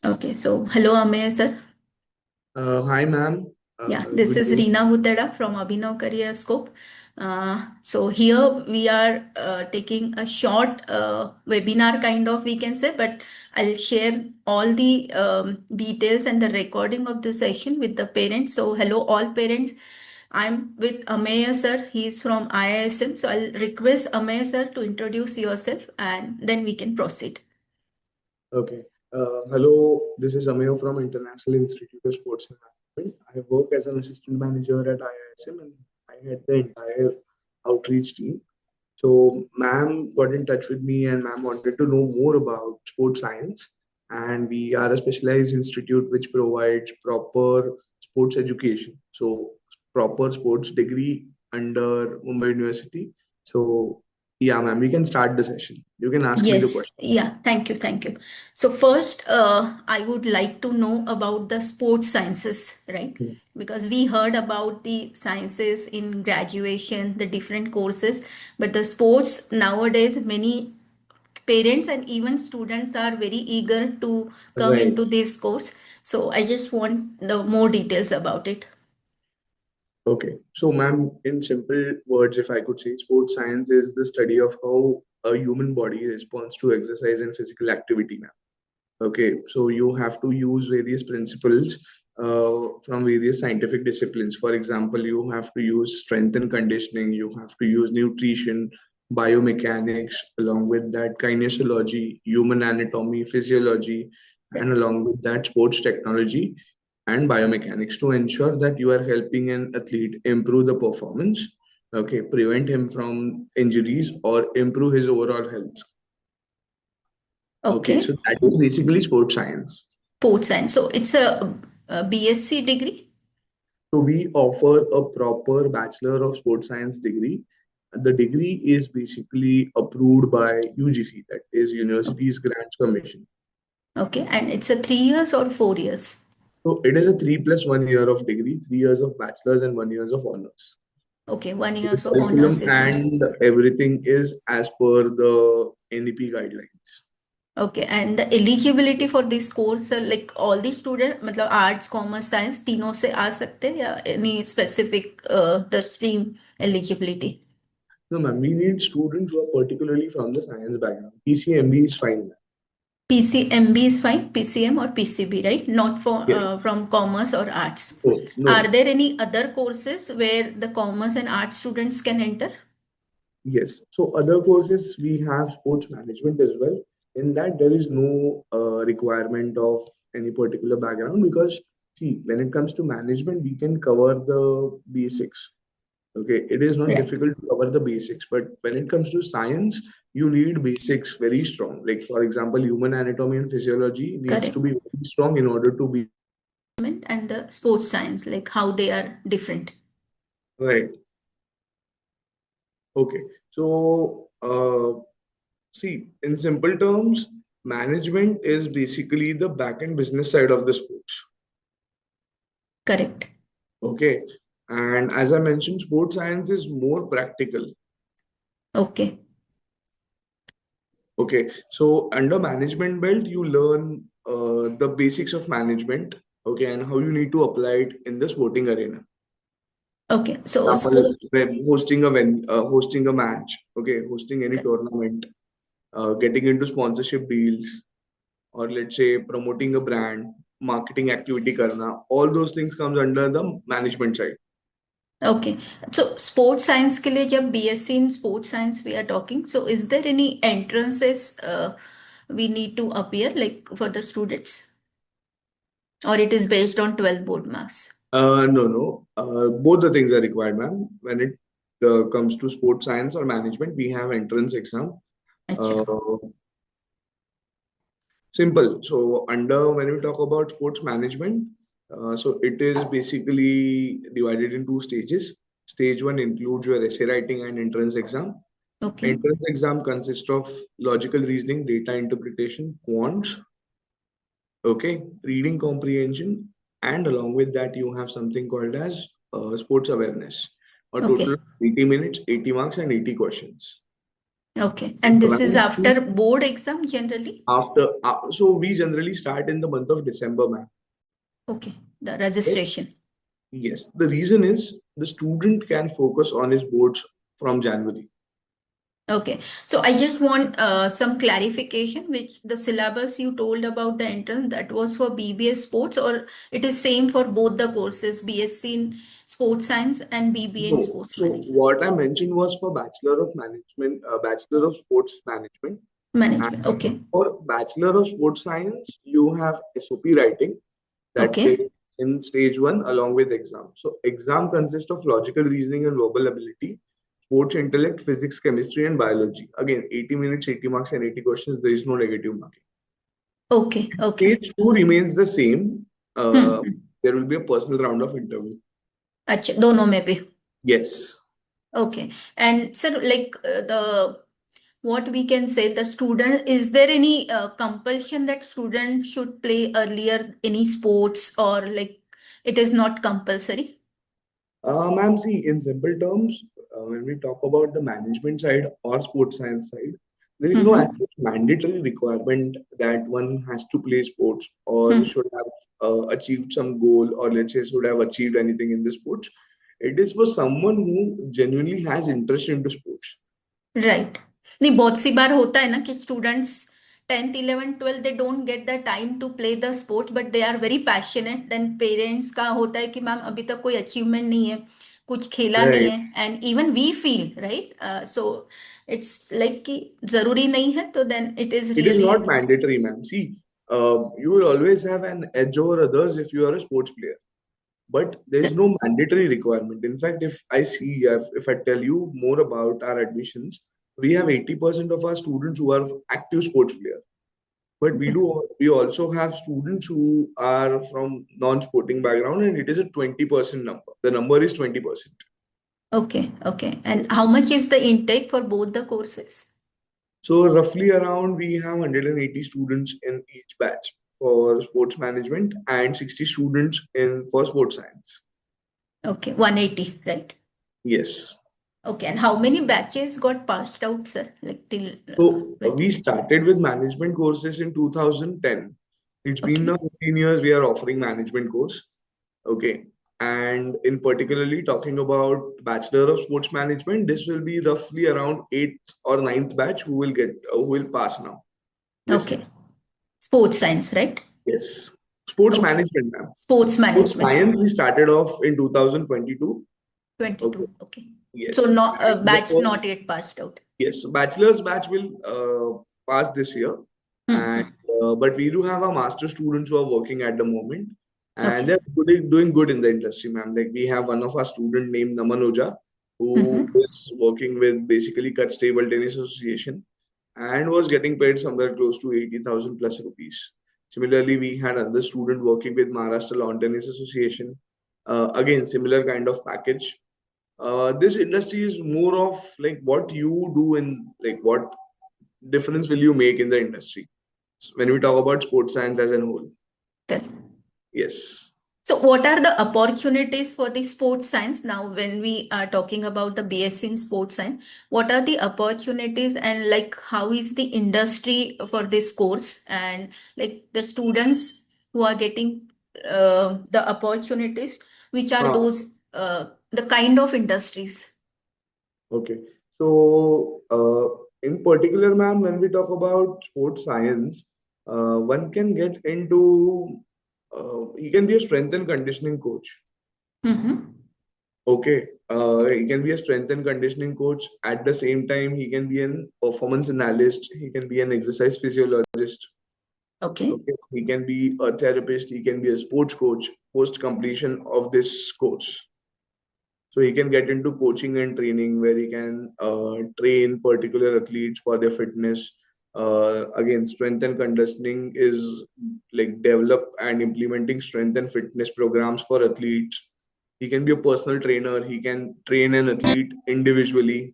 Okay, so hello, Amey, sir. Hi, ma'am. Yeah, this Good is day. Reena Bhutada from Abhinav Career Scope. So here we are taking a short webinar kind of, we can say, but I'll share all the details and the recording of the session with the parents. So hello, all parents. I'm with Amey, sir. He's from IISM. So I'll request Amey, sir, to introduce yourself and then we can proceed. Okay. Hello, this is Amey from International Institute of Sports and Management. I work as an assistant manager at IISM and I had the entire outreach team. So, ma'am got in touch with me and ma'am wanted to know more about sports science. And we are a specialized institute which provides proper sports education. So, proper sports degree under Mumbai University. So, yeah, ma'am, we can start the session. You can ask me the Yes, question. yeah, thank you, thank you. So first, I would like to know about the sports sciences, right? Because we heard about the sciences in graduation, the different courses, but the sports nowadays, many parents and even students are very eager to come Right. into this course. So I just want the more details about it. Okay. So, ma'am, in simple words, if I could say, sports science is the study of how a human body responds to exercise and physical activity, ma'am. Okay. So, you have to use various principles from various scientific disciplines. For example, you have to use strength and conditioning, you have to use nutrition, biomechanics, along with that, kinesiology, human anatomy, physiology, and along with that, sports technology and biomechanics to ensure that you are helping an athlete improve the performance, okay, prevent him from injuries or improve his overall health. Okay, Okay, so that is basically sports science. sports science. So it's a BSc degree. So we offer a proper Bachelor of Sports Science degree. The degree is basically approved by UGC, that is Okay. Universities Grants Commission. Okay, and it's a 3 years or 4 years? So it is a 3 plus 1 year of degree, 3 years of bachelor's and 1 years of honors. Okay, one So the year of curriculum honors is there. and everything is as per the NEP guidelines. Okay, and the eligibility for this course like all the student मतलब arts, commerce, science तीनों से आ सकते हैं या any specific the stream eligibility? No, ma'am, we need students who are particularly from the science background. PCMB is fine, ma'am. PCMB is fine, PCM or PCB, right? Not for Yes. from commerce or arts. No, Are no. there any other courses where the commerce and arts students can enter? Yes. So other courses we have sports management as well. In that there is no requirement of any particular background because see when it comes to management we can cover the basics. Okay, it is not Right. difficult to cover the basics, but when it comes to science, you need basics very strong. Like for example, human anatomy and physiology needs to Correct. be very strong in order to be And the sports science, like how they are different. right. Okay, so see, in simple terms, management is basically the back end business side of the sports. Correct. Okay, and as I mentioned, sports science is more practical. Okay. Okay, so under management belt, you learn the basics of management, okay, and how you need to apply it in the sporting arena. Okay. So Example, sport. when hosting a match, okay, hosting any tournament, getting into sponsorship deals, or let's say promoting a brand, marketing activity karna, all those things comes under the management side. Okay. So sports science के लिए जब BSc in sports science we are talking, so is there any entrances we need to appear like for the students, or it is based on 12 board marks? No, no. Both the things are required, ma'am. When it comes to sports science or management, we have entrance exam. अच्छा. Uh, Simple. So under when we talk about sports management, so it is basically divided in two stages. Stage one includes your essay writing and entrance exam. Okay. Entrance exam consists of logical reasoning, data interpretation, quants, okay, reading comprehension, and along with that you have something called as sports awareness. A total of Okay. 80 minutes, 80 marks, and 80 questions. Okay. And this is Ma'am, after board exam generally? so we generally start in the month of December, ma'am. Okay. The Yes. registration. Yes. The reason is the student can focus on his boards from January. Okay. So I just want some clarification, which the syllabus you told about the entrance, that was for BBA sports, or it is same for both the courses, BSc in sports science and BBA in No. sports So management? what I mentioned was for Bachelor of Management, Bachelor of Sports Management. Management. And Okay. for Bachelor of Sports Science, you have SOP writing that Okay. takes in stage one along with exam. So exam consists of logical reasoning and verbal ability, sports intellect, physics, chemistry, and biology. Again, 80 minutes, 80 marks, and 80 questions. There is no negative marking. Okay. Okay. Stage two remains the same. Hmm. There will be a personal round of interview. अच्छा दोनों में भी. Yes. Okay. And sir, like the what we can say, the student, is there any compulsion that student should play earlier any sports, or like it is not compulsory? Ma'am, see, in simple terms, when we talk about the management side or sports science side, there is no Mm-hmm. actual mandatory requirement that one has to play sports or Hmm. should have achieved some goal or let's say should have achieved anything in the sports. It is for someone who genuinely has interest into sports. Right. नहीं, बहुत सी बार होता है ना कि students 10th 11th 12th they don't get the time to play the sport, but they are very passionate. Then parents का होता है कि मैम अभी तक कोई अचीवमेंट नहीं है, कुछ खेला नहीं Right. है, and even we feel right. So it's like कि जरूरी नहीं है, तो then it is It is really. not mandatory, ma'am. See, you will always have an edge over others if you are a sports player. But there is no mandatory requirement. In fact, if I see, if I tell you more about our admissions, we have 80% of our students who are active sports players. But we also have students who are from non-sporting background, and it is a 20% number. The number is 20%. Okay. Okay. And how Yes. Much is the intake for both the courses? So roughly around we have 180 students in each batch for sports management and 60 students in for sports science. Okay, 180 right. Yes. Okay, and how many batches got passed out, sir? Like till So we 20. started with management courses in 2010. It's been now Okay. 15 years we are offering management course. Okay. And in particularly talking about Bachelor of Sports Management, this will be roughly around 8th or ninth batch who will pass now this year. Okay. Sports science, right? Yes. Sports Okay. management, ma'am. Sports Sports management. science we started off in 2022. Okay. 22. Okay. So Yes. not And the batch first not yet passed out. Yes, so bachelor's batch will pass this year, and Hmm. but we do have our master students who are working at the moment, and Okay. they're doing good in the industry, ma'am. Like we have one of our student named Naman Oja, who Hmm. is working with basically Kutch Table Tennis Association, and was getting paid somewhere close to 80,000 plus rupees. Similarly, we had another student working with Maharashtra Lawn Tennis Association. Again, similar kind of package. This industry is more of like what you do in like what difference will you make in the industry when we talk about sports science as a whole. Correct. Yes. So, what are the opportunities for the sports science now when we are talking about the BSc in sports science? What are the opportunities, and like how is the industry for this course, and like the students who are getting the opportunities, which are uh, those the kind of industries? okay, so in particular, ma'am, when we talk about sports science, one can get into he can be a strength and conditioning coach. Mm-hmm. Okay, he can be a strength and conditioning coach. At the same time, he can be an performance analyst. He can be an exercise physiologist. Okay. Okay, he can be a therapist, he can be a sports coach post completion of this course. So he can get into coaching and training where he can train particular athletes for their fitness. Again, strength and conditioning is like develop and implementing strength and fitness programs for athletes. He can be a personal trainer. He can train an athlete individually.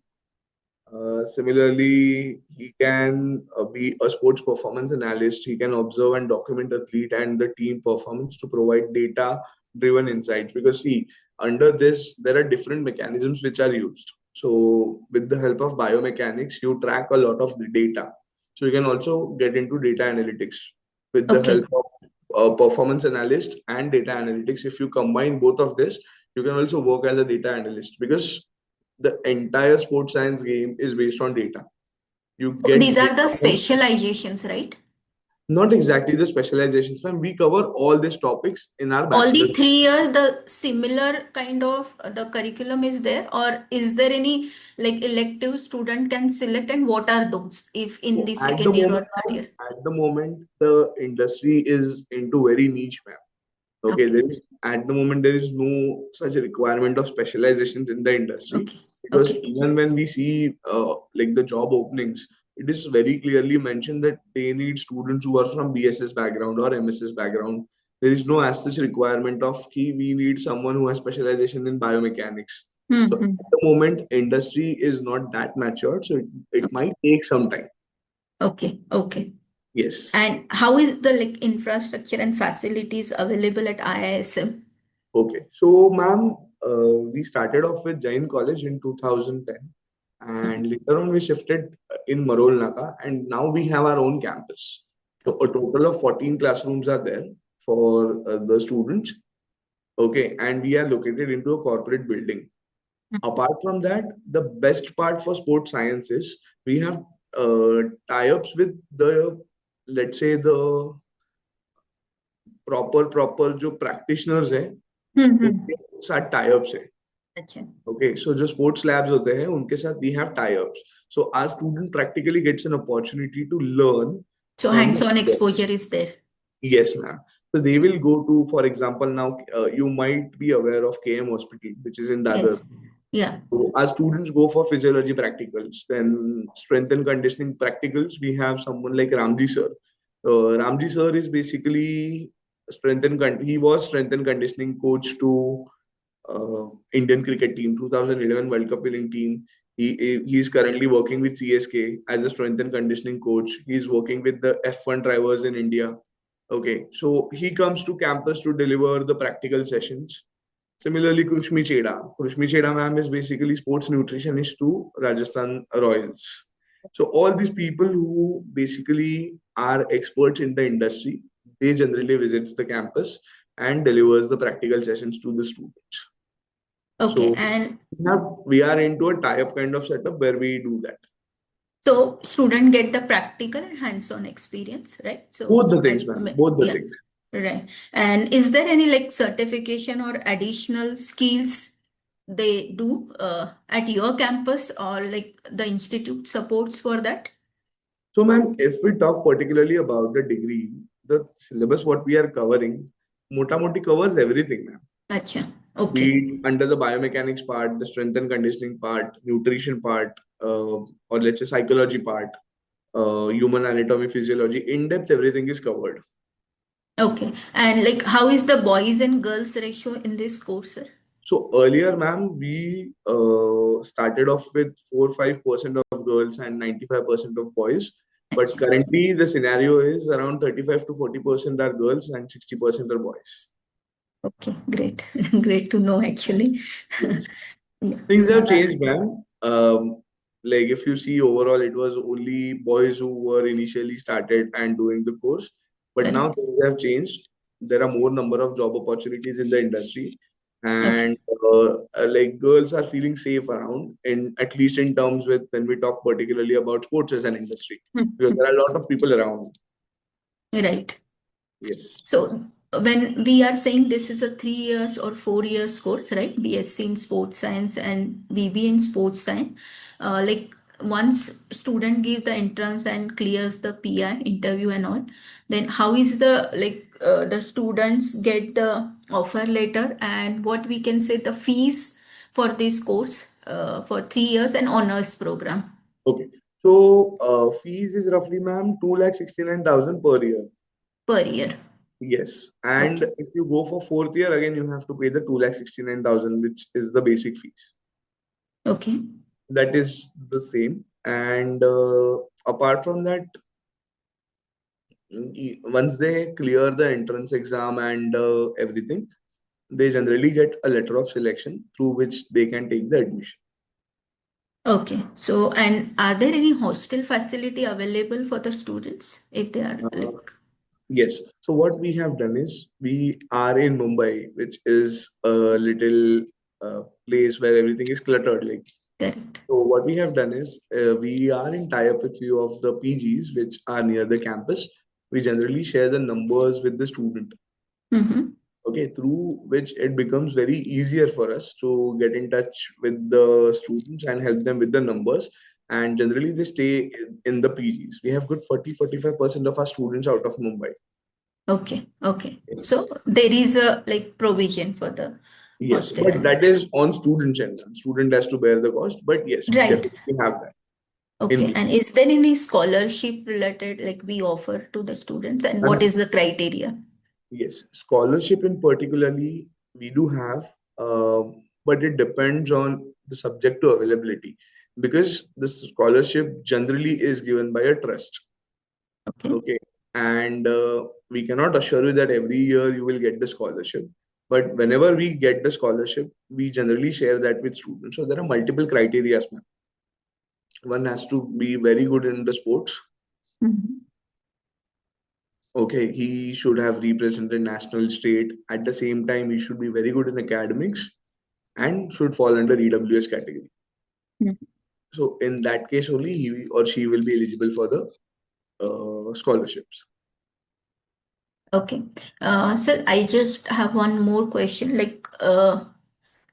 Similarly, he can be a sports performance analyst. He can observe and document athlete and the team performance to provide data driven insights. Because, see, under this, there are different mechanisms which are used. So with the help of biomechanics, you track a lot of the data. So you can also get into data analytics with the help Okay. of performance analyst and data analytics. If you combine both of this, you can also work as a data analyst because the entire sports science game is based on data. You So get these are the data from specializations, right? not exactly the specializations, ma'am. We cover all these topics in our All bachelor. the 3 years, the similar kind of the curriculum is there, or is there any like elective student can select, and what are those if in So the at the second year moment, or third ma'am, year? at the moment, the industry is into very niche, ma'am. Okay, Okay. there is at the moment there is no such a requirement of specializations in the industry Okay. because Okay. even when we see like the job openings, it is very clearly mentioned that they need students who are from BSS background or MSS background. There is no as such requirement of key we need someone who has specialization in biomechanics. So Hmm. at the moment, industry is not that matured, so it Okay. might take some time. Okay. Okay. Yes. And how is the like infrastructure and facilities available at IISM? Okay. So, ma'am, we started off with Jain College in 2010, Mhm. and later on we shifted in Marol Naga, and now we have our own campus. So, a Okay. total of 14 classrooms are there for the students. Okay, and we are located into a corporate building. Apart from that, the best part for sports science is we have tie-ups with the, let's say, the proper जो practitioners हैं Hmm. उनके साथ tie-ups है. अच्छा. Okay, so जो sports labs होते हैं उनके साथ we have tie-ups. So our student practically gets an opportunity to learn So from hands-on the. exposure is there. Yes, ma'am. So they will go to, for example, now you might be aware of KM Hospital, which is in Dadar. Yes. Yeah. So our students go for physiology practicals, then strength and conditioning practicals. We have someone like Ramji sir. Ramji sir is basically he was strength and conditioning coach to Indian cricket team, 2011 World Cup winning team. He is currently working with CSK as a strength and conditioning coach. He's working with the F1 drivers in India. Okay, so he comes to campus to deliver the practical sessions. Similarly, Krushmi Cheda. Krushmi Cheda ma'am is basically sports nutritionist to Rajasthan Royals. So all these people who basically are experts in the industry, they generally visits the campus and delivers the practical sessions to the students. Okay. So And we are into a tie-up kind of setup where we do that. so student get the practical and hands-on experience, right? Both So the things, ma'am. Both the yeah, things. right. And is there any like certification or additional skills they do at your campus, or like the institute supports for that? So, ma'am, if we talk particularly about the degree, the syllabus what we are covering, mota moti covers everything, ma'am. Acha. Okay. Be it under the biomechanics part, the strength and conditioning part, nutrition part, or let's say psychology part, human anatomy, physiology, in depth, everything is covered. Okay. And like how is the boys and girls ratio in this course, sir? So earlier, ma'am, we started off with 4-5% of girls and 95% of boys. But Acha. currently, the scenario is around 35 to 40% are girls and 60% are boys. Okay, great. Great to know actually. Yes. Yeah. Things have changed, ma'am. Like if you see overall, it was only boys who were initially started and doing the course, but now Correct. things have changed. There are more number of job opportunities in the industry, Okay. and like girls are feeling safe around, in at least in terms with when we talk particularly about sports as an industry, because there are a lot of people around. Right. Yes. So when we are saying this is a 3 years or 4 years course, right? BSc in sports science and BB in sports science, like once student give the entrance and clears the PI interview and all, then how is the like the students get the offer letter, and what we can say the fees for this course for 3 years and honors program Okay. So fees is roughly, ma'am, 2,69,000 per year. per year? Yes, and Okay. if you go for fourth year again, you have to pay the 2,69,000, which is the basic fees. Okay. That is the same. And apart from that, once they clear the entrance exam and everything, they generally get a letter of selection through which they can take the admission. Okay. So, and are there any hostel facility available for the students if they are Uh, like yes. So what we have done is we are in Mumbai, which is a little place where everything is cluttered. Like, correct? so what we have done is we are in tie-up with few of the PGs which are near the campus. We generally share the numbers with the student. Mm-hmm. Okay, through which it becomes very easier for us to get in touch with the students and help them with the numbers. And generally they stay in the PGs. We have good 40-45% of our students out of Mumbai. Okay. Okay. So Yes. there is a like provision for the Yes, hostel but and that is on student end. Student has to bear the cost, but yes, we right. definitely have that in Okay. And place. is there any scholarship related like we offer to the students and what is the criteria? Yes, scholarship in particularly we do have, but it depends on the subject to availability because the scholarship generally is given by a trust. Okay. Okay, and we cannot assure you that every year you will get the scholarship. But whenever we get the scholarship, we generally share that with students. So there are multiple criteria, ma'am. One has to be very good in the sports. Mhm. Okay, he should have represented national state. At the same time, he should be very good in academics and should fall under EWS category. Mhm. So in that case only he or she will be eligible for the scholarships. Okay. Sir, I just have one more question. Like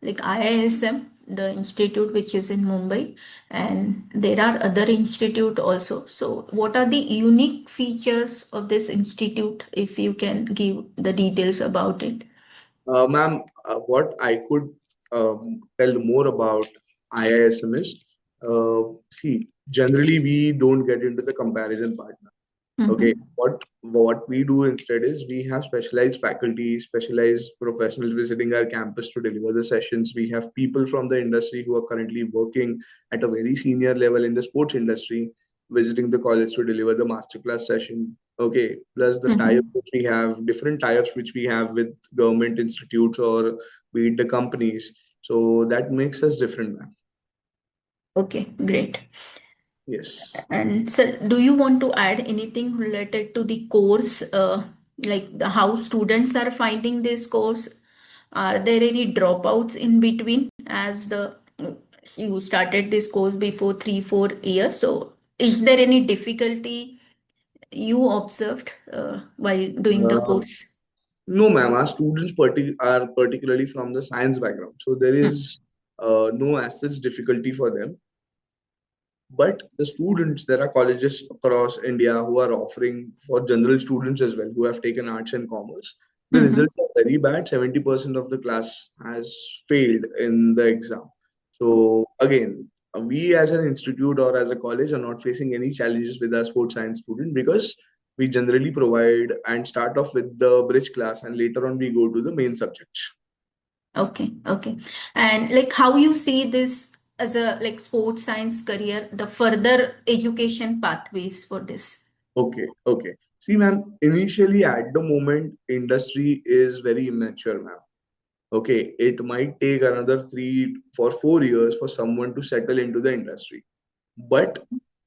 IISM, the institute which is in Mumbai, and there are other institute also. So, what are the unique features of this institute? If you can give the details about it. Ma'am, what I could tell more about IISM is, see, generally we don't get into the comparison part. Okay, Mm-hmm. what we do instead is we have specialized faculty, specialized professionals visiting our campus to deliver the sessions. We have people from the industry who are currently working at a very senior level in the sports industry visiting the college to deliver the masterclass session. Okay, plus the tie-ups Mm-hmm. which we have, different tie-ups which we have with government institutes or be it the companies. So that makes us different, man. Okay, great. Yes. And sir, do you want to add anything related to the course, how students are finding this course? Are there any dropouts in between as the you started this course before 3-4 years? So, is there any difficulty you observed while doing the Uh, course? No, ma'am. Our students are particularly from the science background, so there Hmm. is no as such difficulty for them. But the students, there are colleges across India who are offering for general students as well who have taken arts and commerce. The Mm-hmm. results are very bad. 70% of the class has failed in the exam. So again, we as an institute or as a college are not facing any challenges with our sports science student because we generally provide and start off with the bridge class and later on we go to the main subjects. Okay, okay. And like how you see this as a like sports science career, the further education pathways for this. Okay, okay. See, ma'am, initially at the moment, industry is very immature, ma'am. Okay, it might take another 3 for 4 years for someone to settle into the industry. But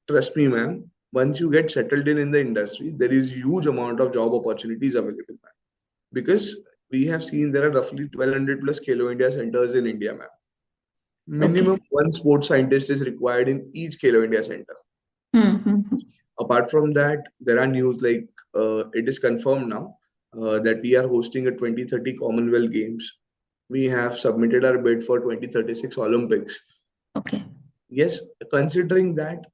trust me, ma'am, once you get settled in the industry, there is huge amount of job opportunities available, ma'am. Because we have seen there are roughly 1200 plus Kelo India centers in India, ma'am. Minimum Okay. one sports scientist is required in each Kelo India center. Mm-hmm. Apart from that, there are news like it is confirmed now that we are hosting a 2030 Commonwealth Games. We have submitted our bid for 2036 Olympics. Okay. Yes, considering that